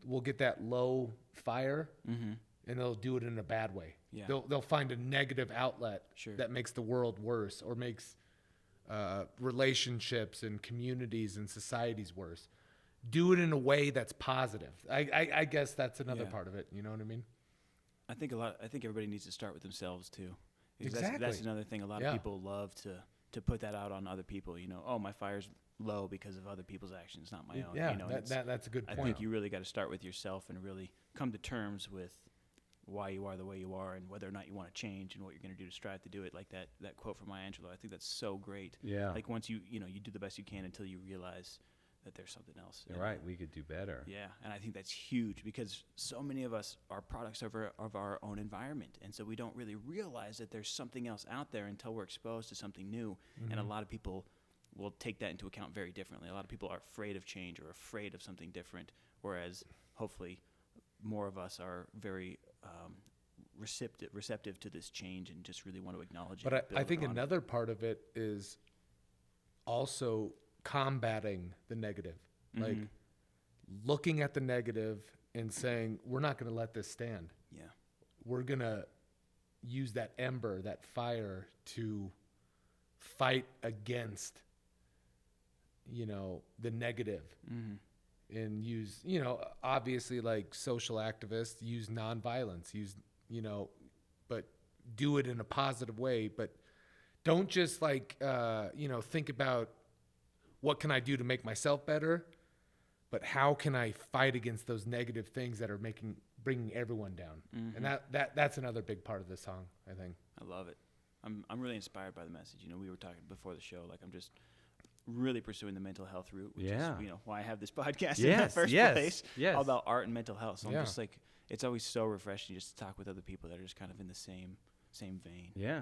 will get that low fire and they'll do it in a bad way. Yeah. They'll find a negative outlet Sure. that makes the world worse or makes relationships and communities and societies worse. Do it in a way that's positive. I guess that's another part of it. You know what I mean? I think everybody needs to start with themselves too. Because Exactly. That's another thing. A lot of people love to put that out on other people. You know, oh, my fire's low because of other people's actions, not my own. Yeah, you know, that's a good point. I think you really got to start with yourself and really come to terms with why you are the way you are and whether or not you want to change and what you're going to do to strive to do it. Like that quote from Maya Angelou. I think that's so great. Yeah. Like once you do the best you can until you realize that there's something else. You're right. We could do better. Yeah, and I think that's huge because so many of us are products of our own environment, and so we don't really realize that there's something else out there until we're exposed to something new. And a lot of people will take that into account very differently. A lot of people are afraid of change or afraid of something different, whereas hopefully more of us are very receptive to this change and just really want to acknowledge it. But I think another part of it is also combating the negative, like looking at the negative and saying, we're not going to let this stand. Yeah. We're going to use that ember, that fire to fight against, you know, the negative and use, you know, obviously like social activists use nonviolence, you know, but do it in a positive way. But don't just like, you know, think about what can I do to make myself better, but how can I fight against those negative things that are bringing everyone down? And that's another big part of this song, I think. I love it. I'm really inspired by the message. You know, we were talking before the show, like I'm just really pursuing the mental health route, which is, you know, why I have this podcast in the first place, all about art and mental health. So I'm just like, it's always so refreshing just to talk with other people that are just kind of in the same vein. Yeah.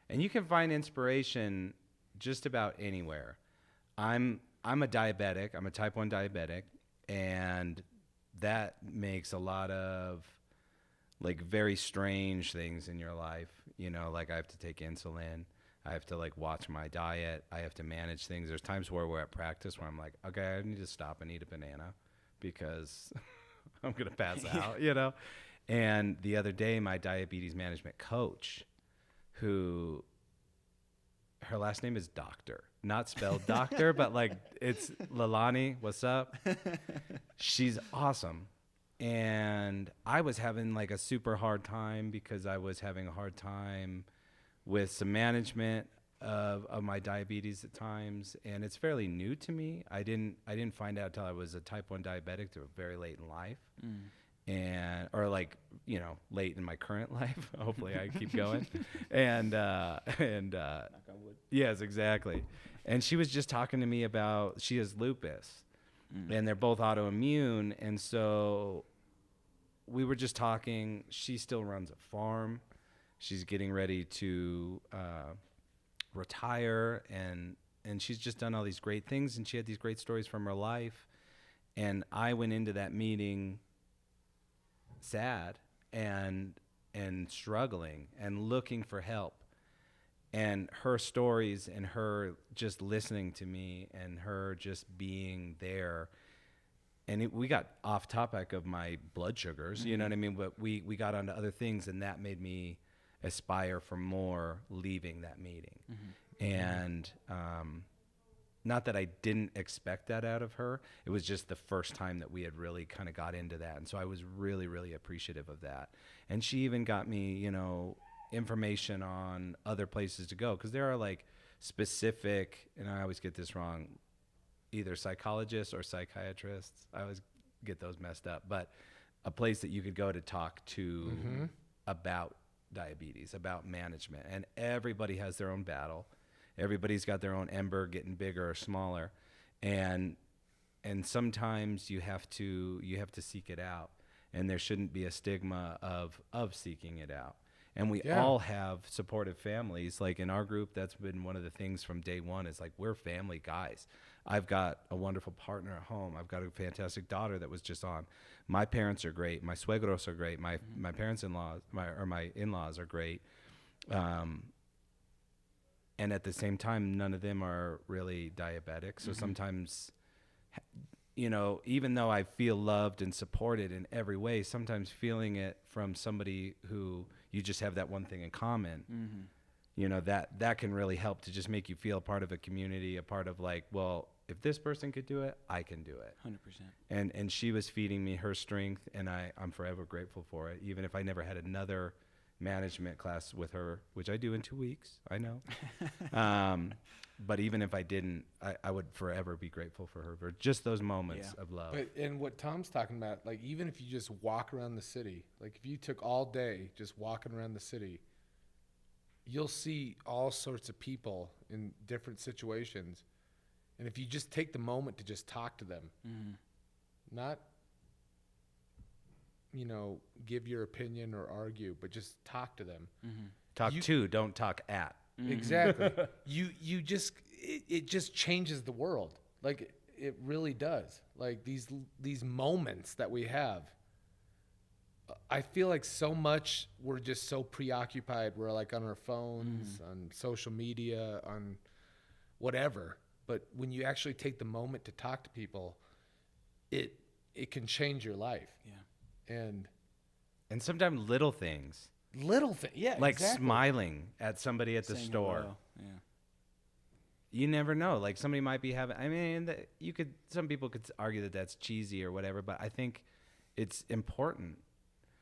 And you can find inspiration just about anywhere. I'm a diabetic. I'm a type 1 diabetic, and that makes a lot of like very strange things in your life. You know, like I have to take insulin. I have to like watch my diet. I have to manage things. There's times where we're at practice where I'm like, okay, I need to stop and eat a banana because I'm going to pass out, you know? And the other day, my diabetes management coach, who her last name is Doctor, not spelled doctor, but like it's Lalani. What's up? She's awesome. And I was having like a super hard time because I was having a hard time with some management of my diabetes at times. And it's fairly new to me. I didn't find out until I was a type 1 diabetic to very late in life. And or like, you know, late in my current life. Hopefully I keep going. and yes, exactly. And she was just talking to me about, she has lupus and they're both autoimmune. And so we were just talking. She still runs a farm. She's getting ready to retire, and she's just done all these great things, and she had these great stories from her life. And I went into that meeting sad and struggling and looking for help. And her stories and her just listening to me and her just being there. And we got off topic of my blood sugars, you know what I mean? But we got onto other things, and that made me aspire for more leaving that meeting. And not that I didn't expect that out of her. It was just the first time that we had really kind of got into that. And so I was really, really appreciative of that. And she even got me, you know, information on other places to go, because there are like specific, and I always get this wrong, either psychologists or psychiatrists. I always get those messed up, but a place that you could go to talk to about diabetes, about management, and everybody has their own battle. Everybody's got their own ember getting bigger or smaller, and sometimes you have to seek it out, and there shouldn't be a stigma of seeking it out. And we all have supportive families. Like in our group, that's been one of the things from day one, is like, we're family guys. I've got a wonderful partner at home. I've got a fantastic daughter that was just on. My parents are great. My suegros are great. My parents-in-laws, my in-laws are great. And at the same time, none of them are really diabetic. So sometimes, you know, even though I feel loved and supported in every way, sometimes feeling it from somebody who you just have that one thing in common, you know, that can really help to just make you feel a part of a community, a part of like, well, if this person could do it, I can do it. 100%. And she was feeding me her strength, and I'm forever grateful for it. Even if I never had another management class with her, which I do in 2 weeks, I know. But even if I didn't, I would forever be grateful for her for just those moments of love. But, and what Tom's talking about, like, even if you just walk around the city, like if you took all day just walking around the city, you'll see all sorts of people in different situations. And if you just take the moment to just talk to them, not, you know, give your opinion or argue, but just talk to them. Talk to, don't talk at. Exactly. You just, it just changes the world. Like it really does. Like these moments that we have, I feel like so much we're just so preoccupied. We're like on our phones, on social media, on whatever. But when you actually take the moment to talk to people, it can change your life. Yeah. And sometimes little things. Yeah, like exactly. Smiling at somebody at the Saying store. hello. Yeah. You never know. Like somebody might be having, I mean, some people could argue that that's cheesy or whatever, but I think it's important.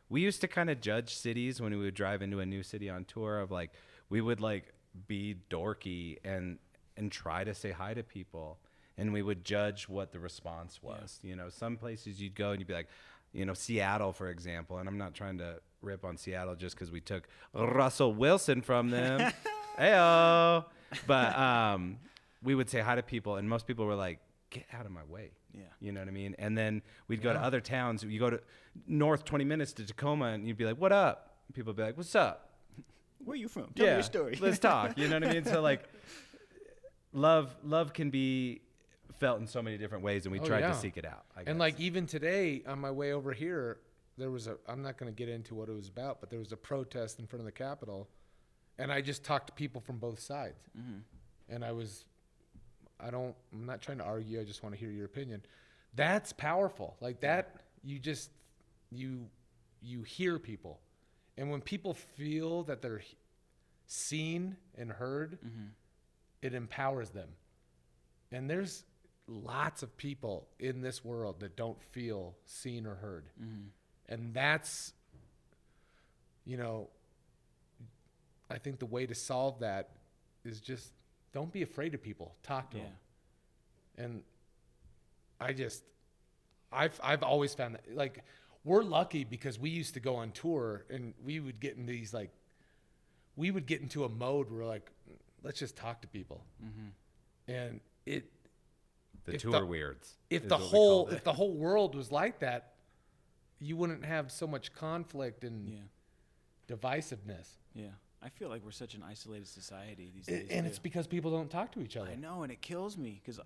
We used to kind of judge cities when we would drive into a new city on tour of like, we would like be dorky and try to say hi to people, and we would judge what the response was. You know, some places you'd go and you'd be like, you know, Seattle, for example, and I'm not trying to rip on Seattle just because we took Russell Wilson from them. Heyo. But we would say hi to people, and most people were like, get out of my way. Yeah. You know what I mean? And then we'd go to other towns. You go to north 20 minutes to Tacoma, and you'd be like, what up? People would be like, what's up? Where are you from? Tell me your story. Let's talk. You know what I mean? So like, love can be felt in so many different ways, and we tried to seek it out, I guess. And like even today on my way over here, there was I'm not going to get into what it was about, but there was a protest in front of the Capitol, and I just talked to people from both sides. And I'm not trying to argue. I just want to hear your opinion. That's powerful. Like that, you hear people. And when people feel that they're seen and heard, it empowers them. And there's lots of people in this world that don't feel seen or heard. And that's, you know, I think the way to solve that is just don't be afraid of people. Talk to them. And I've always found that, like, we're lucky because we used to go on tour and we would get in these, like, we would get into a mode where, like, let's just talk to people. And the tour weirds. If the whole world was like that, you wouldn't have so much conflict and divisiveness. Yeah. I feel like we're such an isolated society these days. And it's because people don't talk to each other. I know, and it kills me because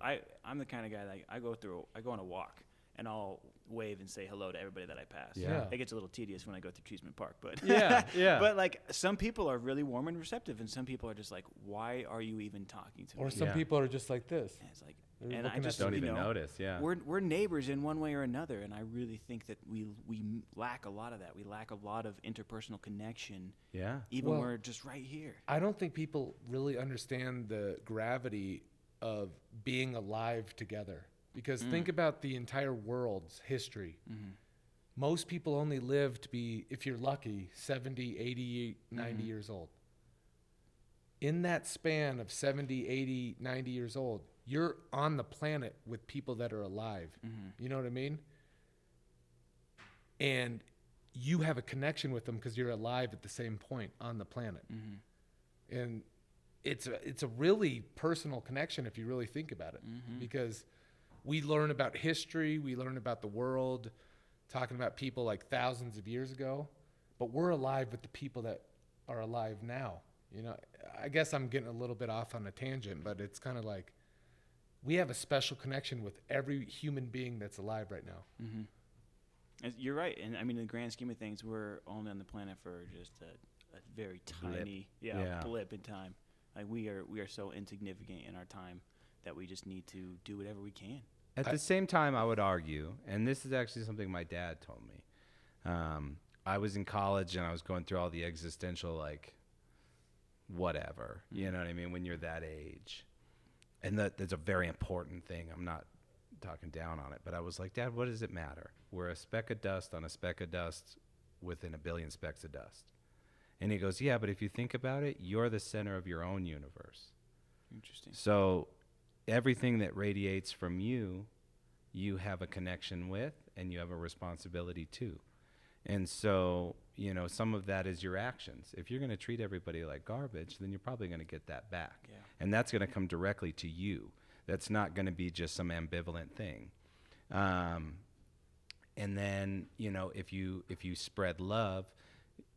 I'm the kind of guy that I go on a walk and I'll wave and say hello to everybody that I pass. Yeah. It gets a little tedious when I go through Cheeseman Park, but But like some people are really warm and receptive, and some people are just like, "Why are you even talking to me?" Or some people are just like this. And it's like, They're and I looking just don't you even know, notice. Yeah. We're neighbors in one way or another, and I really think that we lack a lot of that. We lack a lot of interpersonal connection. Yeah. Even Well, we're just right here. I don't think people really understand the gravity of being alive together. Because think about the entire world's history. Most people only live to be, if you're lucky, 70, 80, 90 years old. In that span of 70, 80, 90 years old, you're on the planet with people that are alive. You know what I mean? and you have a connection with them because you're alive at the same point on the planet. And it's a really personal connection if you really think about it, because we learn about history, we learn about the world, talking about people like thousands of years ago, but we're alive with the people that are alive now. You know, I guess I'm getting a little bit off on a tangent, but it's kind of like we have a special connection with every human being that's alive right now. You're right, and I mean, in the grand scheme of things, we're only on the planet for just a very tiny blip in time. Like we are so insignificant in our time that we just need to do whatever we can. At the same time, I would argue, and this is actually something my dad told me. I was in college and I was going through all the existential, like, whatever, you know what I mean, when you're that age. And that's a very important thing. I'm not talking down on it, but I was like, Dad, what does it matter? We're a speck of dust on a speck of dust within a billion specks of dust. And he goes, yeah, but if you think about it, you're the center of your own universe. Interesting. So everything that radiates from you, you have a connection with and you have a responsibility to. And so, you know, some of that is your actions. If you're going to treat everybody like garbage, then you're probably going to get that back. Yeah. And that's going to come directly to you. That's not going to be just some ambivalent thing. And then, you know, if you spread love,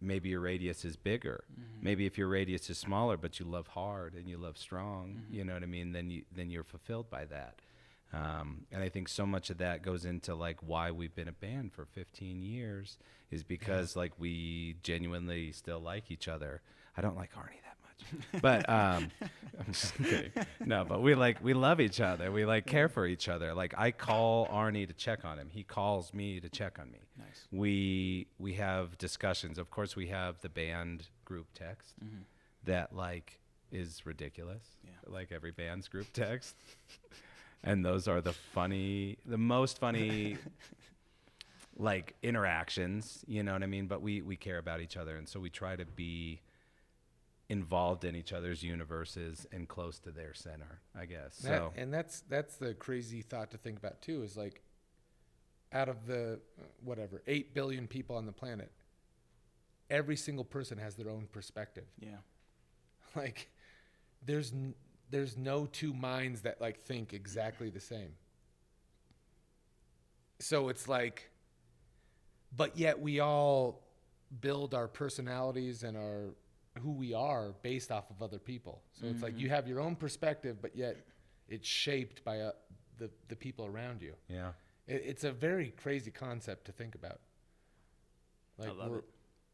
maybe your radius is bigger. Maybe if your radius is smaller, but you love hard and you love strong, you know what I mean, then you're fulfilled by that. And I think so much of that goes into like why we've been a band for 15 years is because like we genuinely still like each other. I don't like Arnie that much, but I'm just kidding. No, but we love each other. We like care for each other. Like I call Arnie to check on him. He calls me to check on me. Nice. We have discussions. Of course, we have the band group text that like is ridiculous. Yeah. Like every band's group text. And those are the most funny, like, interactions, you know what I mean? But we care about each other, and so we try to be involved in each other's universes and close to their center, I guess. That's the crazy thought to think about, too, is, like, out of the, 8 billion people on the planet, every single person has their own perspective. Yeah. Like, there's no two minds that like think exactly the same. So it's like, but yet we all build our personalities and who we are based off of other people. So it's like you have your own perspective, but yet it's shaped by the people around you. Yeah. It's a very crazy concept to think about. Like I love it.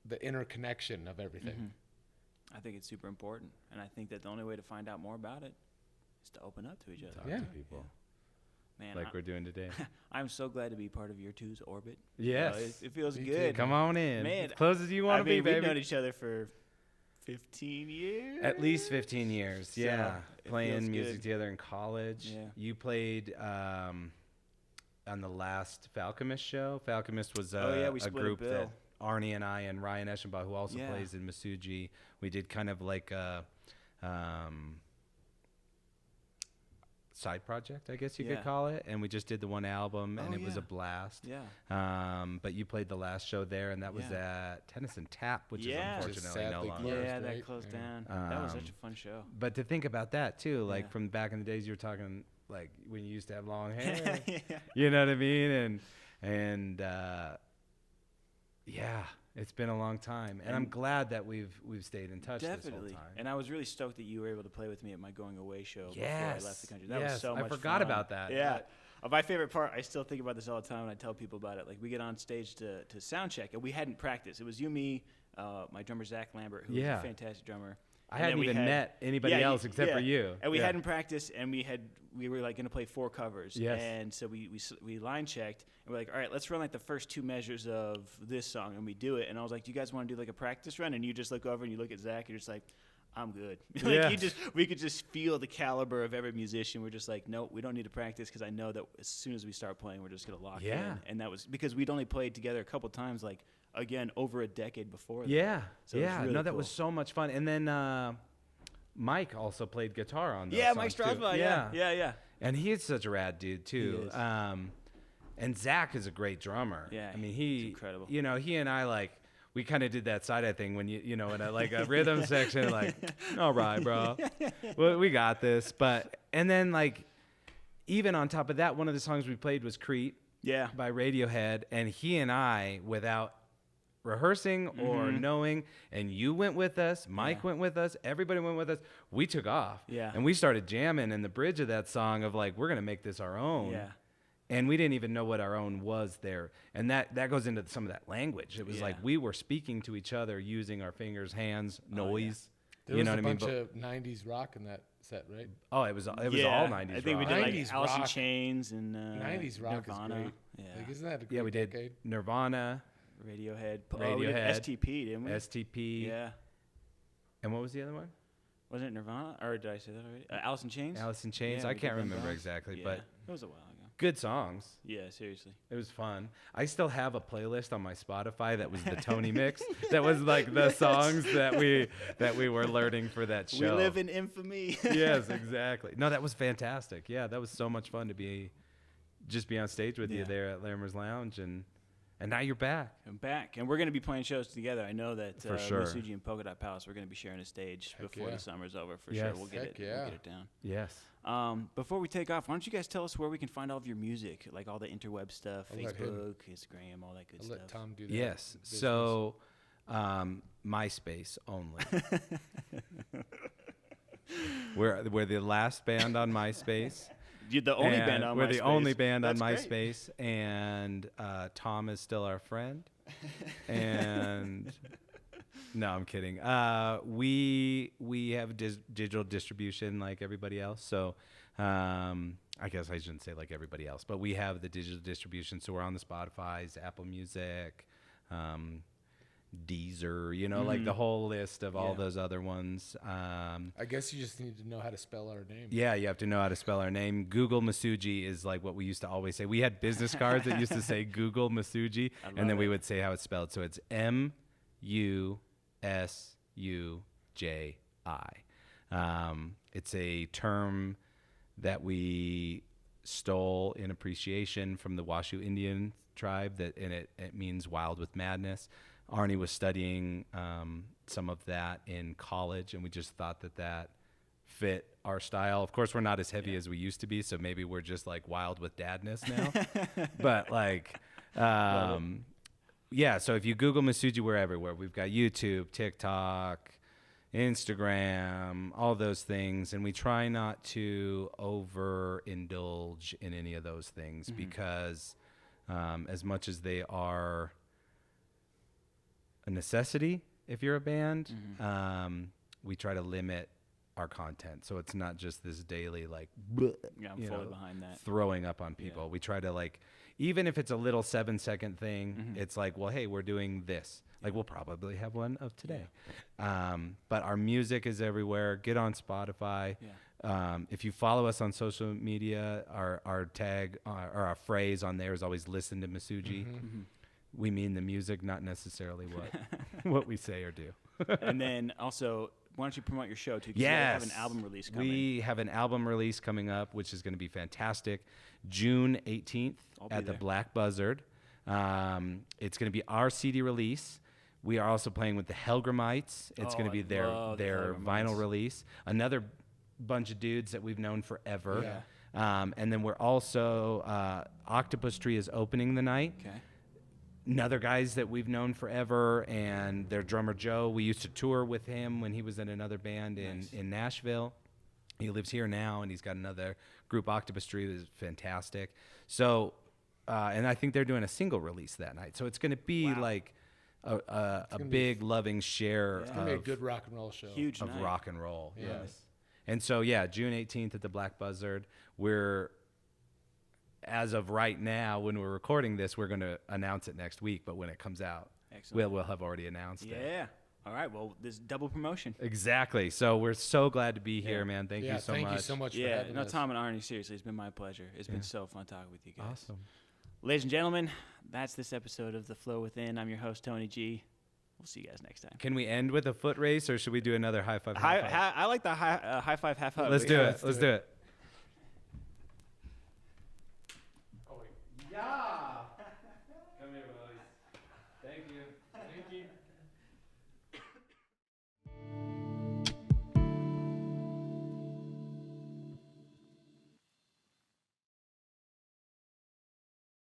The interconnection of everything. I think it's super important, and I think that the only way to find out more about it is to open up to each other. Talk to people. Man, like we're doing today. I'm so glad to be part of your two's orbit. Yes. It feels Me good. too. Come on in. Man, as close as you want to be, baby. We've known each other for 15 years? At least 15 years, yeah. it Playing feels music good. together in college. Yeah. You played on the last Falcomist show. Falcomist was we a split a group bill. that Arnie and I and Ryan Eschenbach, who also Yeah. plays in MUSUJI, we did kind of like a side project, I guess you could call it. And we just did the one album, and it was a blast. Yeah. But you played the last show there, and that was at Tennyson Tap, which is Yeah. unfortunately Just no sadly longer. closed. Yeah, that right? closed Yeah. down. That was such a fun show. But to think about that too, like Yeah. from back in the days, you were talking like when you used to have long hair. Yeah. You know what I mean? And yeah, it's been a long time, and I'm glad that we've stayed in touch Definitely. this whole time. And I was really stoked that you were able to play with me at my going away show before I Yes. left the country. That Yes. was so much I forgot fun. about that. Yeah. My favorite part, I still think about this all the time, and I tell people about it. Like, we get on stage to sound check, and we hadn't practiced. It was you, me, my drummer, Zach Lambert, who's a fantastic drummer. I And hadn't then we even had- met anybody else except for you. And we hadn't practiced, and we were like going to play 4 covers. Yes. And so we line checked, and we're like, all right, let's run like the first 2 measures of this song, and we do it. And I was like, do you guys want to do like a practice run? And you just look over and you look at Zach, and you're just like, I'm good. Like we could just feel the caliber of every musician. We're just like, nope, we don't need to practice, because I know that as soon as we start playing, we're just gonna lock in. And that was because we'd only played together a couple times, like again over a decade before. Yeah. So it was really that cool. was so much fun. And then Mike also played guitar on those Yeah, Mike songs, too. Strasbaugh. Yeah. And he's such a rad dude too. He is. And Zach is a great drummer. Yeah, I mean, he's incredible. You know, he and I like we kind of did that side-eye thing when you know in a rhythm section, like, all right, bro, well, we got this. But and then like even on top of that, one of the songs we played was Crete. Yeah. By Radiohead, and he and I, without rehearsing or knowing, and you went with us, Mike went with us, everybody went with us, we took off. Yeah. And we started jamming in the bridge of that song of like, we're going to make this our own. Yeah. And we didn't even know what our own was there. And that goes into some of that language. It was like we were speaking to each other using our fingers, hands, noise. There you was know a what I mean? bunch of 90s rock in that set, right? Oh, it was all 90s I think rock. we did like 90s Alice in rock. Chains and 90s rock Nirvana. is great. Yeah. Like, isn't that a great Yeah, we did decade? Nirvana, Radiohead. Radiohead. We did STP, didn't we? STP. Yeah. And what was the other one? Wasn't it Nirvana? Or did I say that already? Alice in Chains? Alice in Chains. Yeah, I we can't did them remember both. exactly, Yeah. but It was a while ago. good songs. Yeah, seriously. It was fun. I still have a playlist on my Spotify that was the Tony mix. That was like the songs that we were learning for that show. We live in infamy. Yes, exactly. No, that was fantastic. Yeah, that was so much fun to be on stage with you there at Larimer's Lounge, and now you're back. I'm back, and we're going to be playing shows together. I know that For sure. MUSUJI and Polkadot Palace, we're going to be sharing a stage before yeah. the summer's over for Yes. sure. We'll get Heck it. yeah. We'll get it down. Yes. Before we take off, why don't you guys tell us where we can find all of your music, like all the interweb stuff, I'll let him. Facebook, Instagram, all that good I'll stuff. let Tom do that. Yes. business. So, MySpace only. We're the last band on MySpace. You're the only And band on we're MySpace. the only band on That's great. MySpace, and Tom is still our friend. And no, I'm kidding. We have digital distribution like everybody else. So I guess I shouldn't say like everybody else, but we have the digital distribution. So we're on the Spotify's, Apple Music, Deezer, you know, like the whole list of all those other ones. I guess you just need to know how to spell our name. Yeah, you have to know how to spell our name. Google MUSUJI is like what we used to always say. We had business cards that used to say Google MUSUJI, and then we would say how it's spelled. So it's MUSUJI. It's a term that we stole in appreciation from the Washoe Indian tribe, and it means wild with madness. Arnie was studying some of that in college, and we just thought that fit our style. Of course, we're not as heavy as we used to be, so maybe we're just like wild with dadness now. But like, yeah, so if you Google MUSUJI, we're everywhere. We've got YouTube, TikTok, Instagram, all those things, and we try not to overindulge in any of those things because as much as they are a necessity if you're a band, we try to limit our content, so it's not just this daily like Yeah, I'm fully behind that. throwing up on people. We try to like, even if it's a little 7-second thing, it's like, well, hey, we're doing this. Like we'll probably have one of today. But our music is everywhere. Get on Spotify. If you follow us on social media, our tag or our phrase on there is always listen to MUSUJI. We mean the music, not necessarily what we say or do. And then also, why don't you promote your show too? 'Cause you have an album release coming. We have an album release coming up, which is going to be fantastic. June 18th at the Black Buzzard. It's going to be our CD release. We are also playing with the Helgramites. It's going to be their vinyl release. Another bunch of dudes that we've known forever. And then we're also, Octopus Tree is opening the night. Okay. Another guys that we've known forever, and their drummer Joe. We used to tour with him when he was in another band in Nashville. He lives here now, and he's got another group, Octopus Tree, that is fantastic. So, and I think they're doing a single release that night. So it's going to be like a big loving share It's going to be a good rock and roll show. Huge of night. rock and roll. Yes. And so, yeah, June 18th at the Black Buzzard. We're, as of right now, when we're recording this, we're going to announce it next week. But when it comes out, we'll have already announced it. Yeah. All right. Well, this double promotion. Exactly. So we're so glad to be here, man. Thank you so much. Thank you so much for Yeah. having No, us. Tom and Arnie, seriously, it's been my pleasure. It's been so fun talking with you guys. Awesome. Ladies and gentlemen, that's this episode of The Flow Within. I'm your host, Tony G. We'll see you guys next time. Can we end with a foot race, or should we do another high five? High five? I like the high five, half hug. Let's do it. Let's do it.